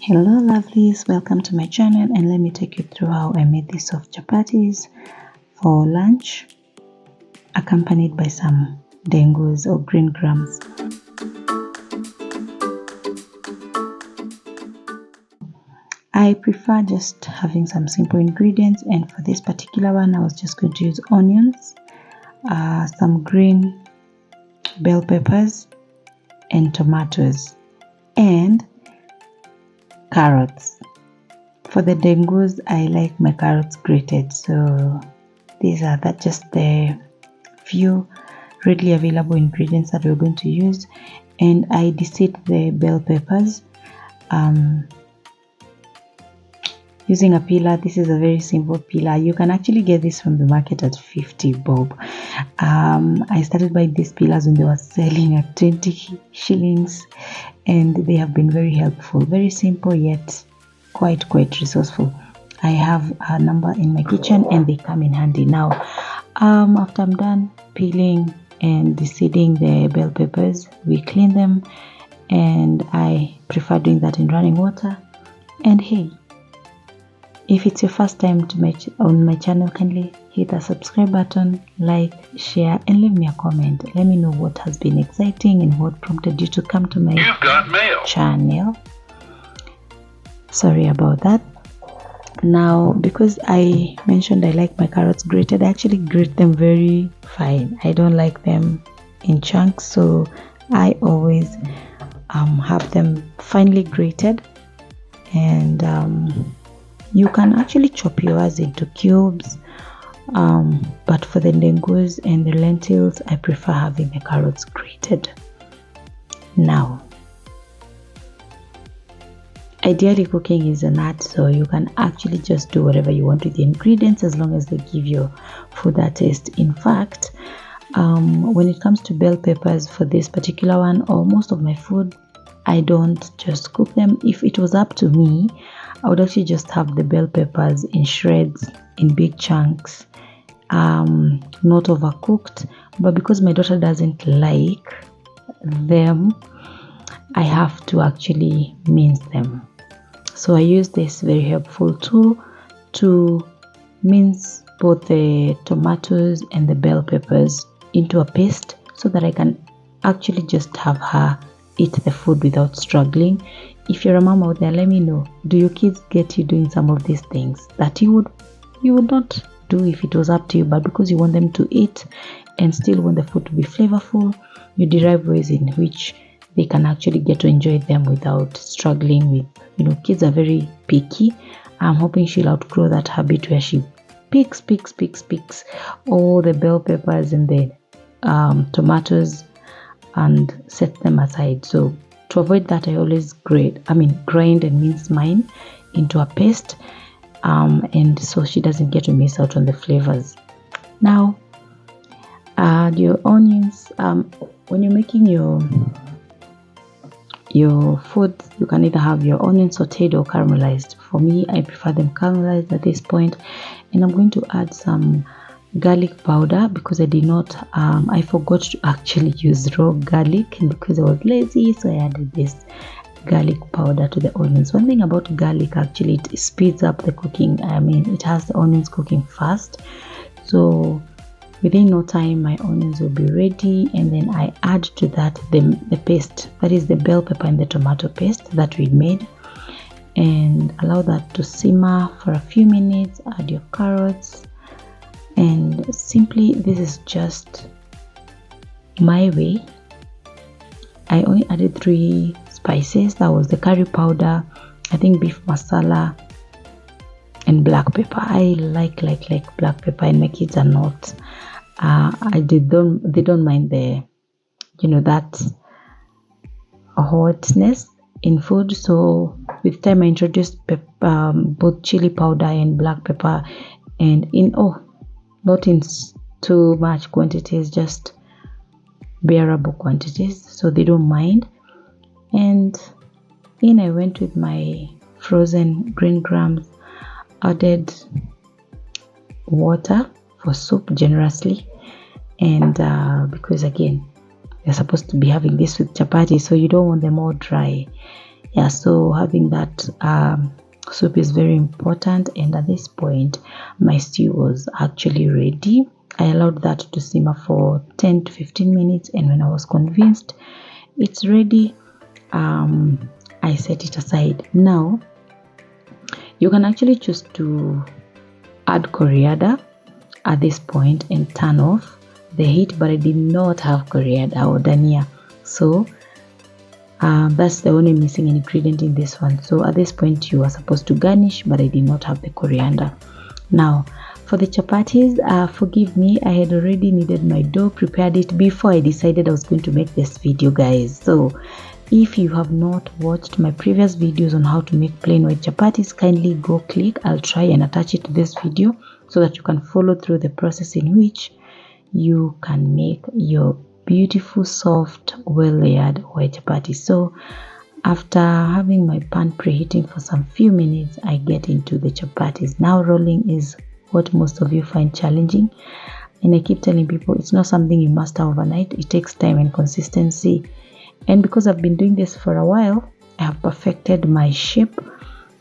Hello lovelies, welcome to my channel, and let me take you through how I made these soft chapatis for lunch, accompanied by some dengus or green grams. I prefer just having some simple ingredients, and for this particular one I was just going to use onions, some green bell peppers and tomatoes, and carrots. For the dengus, I like my carrots grated, so these are just the few readily available ingredients that we're going to use. And I deseed the bell peppers using a peeler. This is a very simple peeler. You can actually get this from the market at 50 bob. I started buying these peelers when they were selling at 20 shillings, and they have been very helpful. Very simple yet quite resourceful. I have a number in my kitchen and they come in handy. Now after I'm done peeling and deseeding the bell peppers, we clean them, and I prefer doing that in running water. And hey, if it's your first time on my channel, kindly hit the subscribe button, like, share, and leave me a comment. Let me know what has been exciting and what prompted you to come to my channel. Sorry about that. Now, because I mentioned I like my carrots grated, I actually grate them very fine. I don't like them in chunks, so I always have them finely grated. And you can actually chop yours into cubes, but for the ndengus and the lentils, I prefer having the carrots grated. Now, ideally cooking is an art, so you can actually just do whatever you want with the ingredients as long as they give your food that taste. In fact, when it comes to bell peppers, for this particular one or most of my food, I don't just cook them. If it was up to me, I would actually just have the bell peppers in shreds, in big chunks, not overcooked. But because my daughter doesn't like them, I have to actually mince them. So I use this very helpful tool to mince both the tomatoes and the bell peppers into a paste, so that I can actually just have her eat the food without struggling. If you're a mom out there, let me know, do your kids get you doing some of these things that you would not do if it was up to you, but because you want them to eat and still want the food to be flavorful, you derive ways in which they can actually get to enjoy them without struggling with, kids are very picky. I'm hoping she'll outgrow that habit where she picks all the bell peppers and the tomatoes and set them aside. So to avoid that, I always grind and mince mine into a paste, and so she doesn't get to miss out on the flavors. Now, your onions, when you're making your food, you can either have your onions sauteed or caramelized. For me, I prefer them caramelized at this point, and I'm going to add some garlic powder because I forgot to actually use raw garlic, and because I was lazy, so I added this garlic powder to the onions. One thing about garlic, actually, it speeds up the cooking. It has the onions cooking fast, so within no time my onions will be ready. And then I add to that the paste, that is the bell pepper and the tomato paste that we made, and allow that to simmer for a few minutes. Add your carrots, and simply, this is just my way. I only added 3 spices. That was the curry powder, I think beef masala, and black pepper. I like black pepper, and my kids are not. They don't mind that hotness in food. So with time I introduced both chili powder and black pepper, and not in too much quantities, just bearable quantities, so they don't mind. And in I went with my frozen green grams, added water for soup generously, and because again, you're supposed to be having this with chapati, so you don't want them all dry. Yeah, so having that soup is very important. And at this point, my stew was actually ready. I allowed that to simmer for 10 to 15 minutes, and when I was convinced it's ready, I set it aside. Now you can actually choose to add coriander at this point and turn off the heat, but I did not have coriander or dania, so that's the only missing ingredient in this one. So at this point you are supposed to garnish, but I did not have the coriander. Now for the chapatis, forgive me, I had already kneaded my dough, prepared it before I decided I was going to make this video, guys. So if you have not watched my previous videos on how to make plain white chapatis, kindly go click. I'll try and attach it to this video so that you can follow through the process in which you can make your beautiful, soft, well layered white chapati. So after having my pan preheating for some few minutes, I get into the chapatis. Now rolling is what most of you find challenging, and I keep telling people it's not something you master overnight. It takes time and consistency, and because I've been doing this for a while, I have perfected my shape.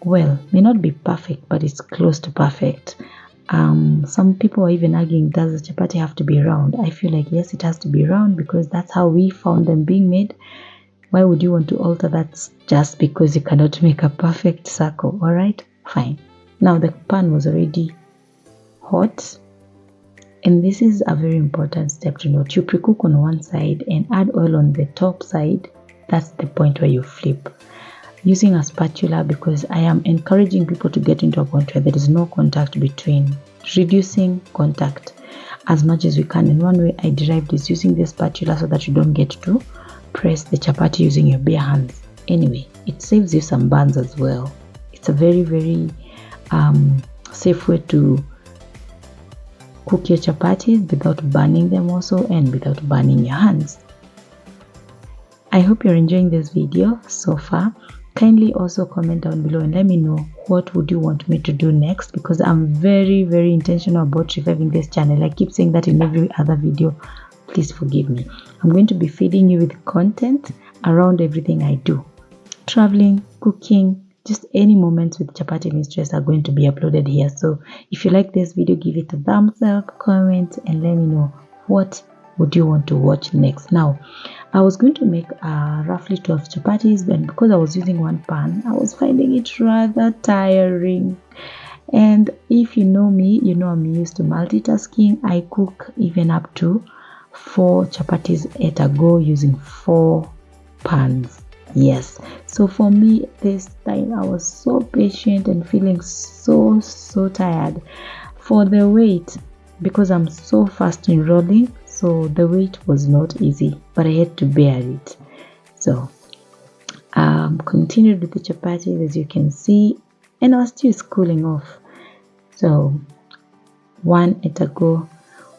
Well, may not be perfect, but it's close to perfect. Some people are even arguing, does the chapati have to be round? I feel like yes, it has to be round because that's how we found them being made. Why would you want to alter that just because you cannot make a perfect circle? All right, fine. Now the pan was already hot, and this is a very important step to note. You pre-cook on one side and add oil on the top side. That's the point where you flip using a spatula, because I am encouraging people to get into a point where there is no contact between, reducing contact as much as we can. And one way I derived is using the spatula so that you don't get to press the chapati using your bare hands. Anyway, it saves you some burns as well. It's a very, very safe way to cook your chapatis without burning them also, and without burning your hands. I hope you're enjoying this video so far. Kindly also comment down below and let me know what would you want me to do next, because I'm very, very intentional about reviving this channel. I keep saying that in every other video. Please forgive me. I'm going to be feeding you with content around everything I do. Traveling, cooking, just any moments with Chapati Mistress are going to be uploaded here. So if you like this video, give it a thumbs up, comment, and let me know what would you want to watch next. Now, I was going to make roughly 12 chapatis, but because I was using one pan, I was finding it rather tiring. And if you know me, you know I'm used to multitasking. I cook even up to 4 chapatis at a go using 4 pans. Yes, so for me this time I was so patient and feeling so tired for the weight, because I'm so fast in rolling. So the weight was not easy, but I had to bear it. So continued with the chapati, as you can see, and our stew is cooling off. So one at a go,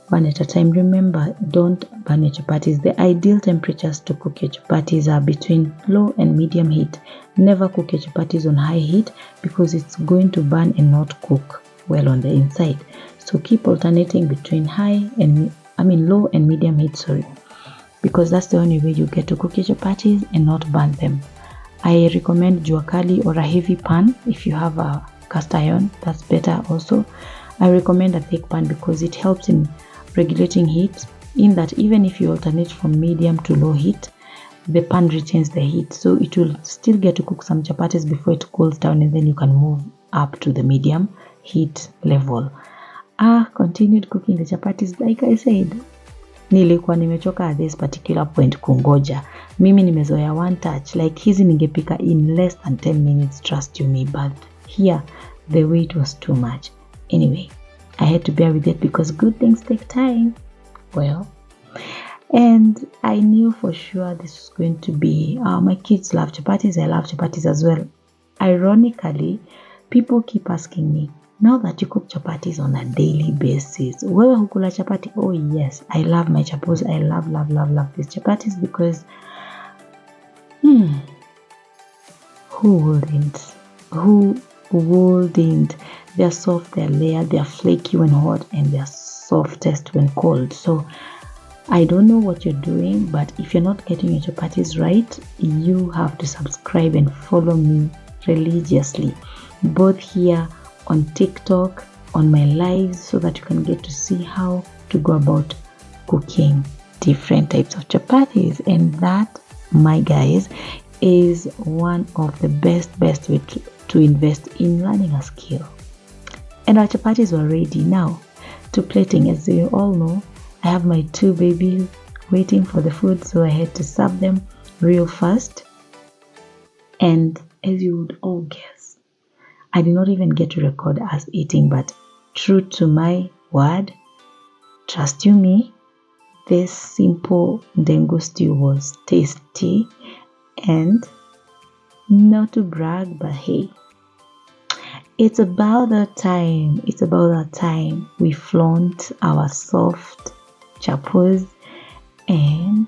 one at a time. Remember, don't burn your chapatis. The ideal temperatures to cook your chapatis are between low and medium heat. Never cook your chapatis on high heat, because it's going to burn and not cook well on the inside. So keep alternating between low and medium heat, because that's the only way you get to cook your chapatis and not burn them. I recommend jua kali or a heavy pan. If you have a cast iron, that's better also. I recommend a thick pan because it helps in regulating heat, in that even if you alternate from medium to low heat, the pan retains the heat, so it will still get to cook some chapatis before it cools down, and then you can move up to the medium heat level. Continued cooking the chapatis. Like I said, nilikuwa nimechoka at this particular point kungoja. Mimi nimezoea one touch, like hizi ningepika in less than 10 minutes, trust you me, but here the wait was too much. Anyway, I had to bear with it because good things take time. Well, and I knew for sure this was going to be, my kids love chapatis, I love chapatis as well. Ironically, people keep asking me, now that you cook chapatis on a daily basis, wewe hukula chapati? Oh yes, I love my chapatis. I love these chapatis because who wouldn't? They're soft, they're layered, they're flaky when hot, and they're softest when cold. So I don't know what you're doing, but if you're not getting your chapatis right, you have to subscribe and follow me religiously, both here on TikTok, on my lives, so that you can get to see how to go about cooking different types of chapatis. And that, my guys, is one of the best way to invest in learning a skill. And our chapatis were ready now to plating. As you all know, I have my 2 babies waiting for the food, so I had to serve them real fast. And as you would all guess, I did not even get to record us eating, but true to my word, trust you me, this simple ndengu stew was tasty. And not to brag, but hey, it's about that time we flaunt our soft chapos. And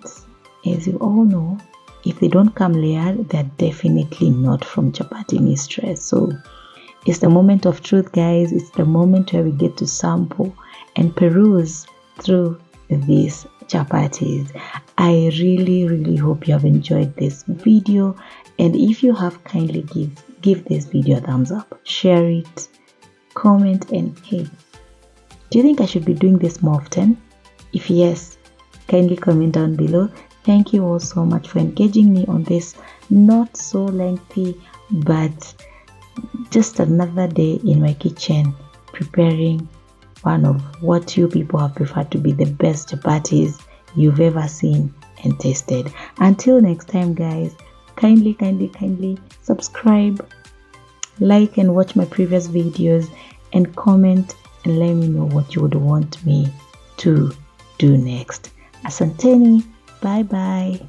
as you all know, if they don't come layered, they're definitely not from Chapati Mistress. So it's the moment of truth, guys. It's the moment where we get to sample and peruse through these chapatis. I really hope you have enjoyed this video, and if you have, kindly give this video a thumbs up, share it, comment, and hey, do you think I should be doing this more often? If yes, kindly comment down below. Thank you all so much for engaging me on this not so lengthy but just another day in my kitchen preparing one of what you people have preferred to be the best chapatis you've ever seen and tasted. Until next time, guys, kindly subscribe, like, and watch my previous videos, and comment and let me know what you would want me to do next. Asanteni, bye bye.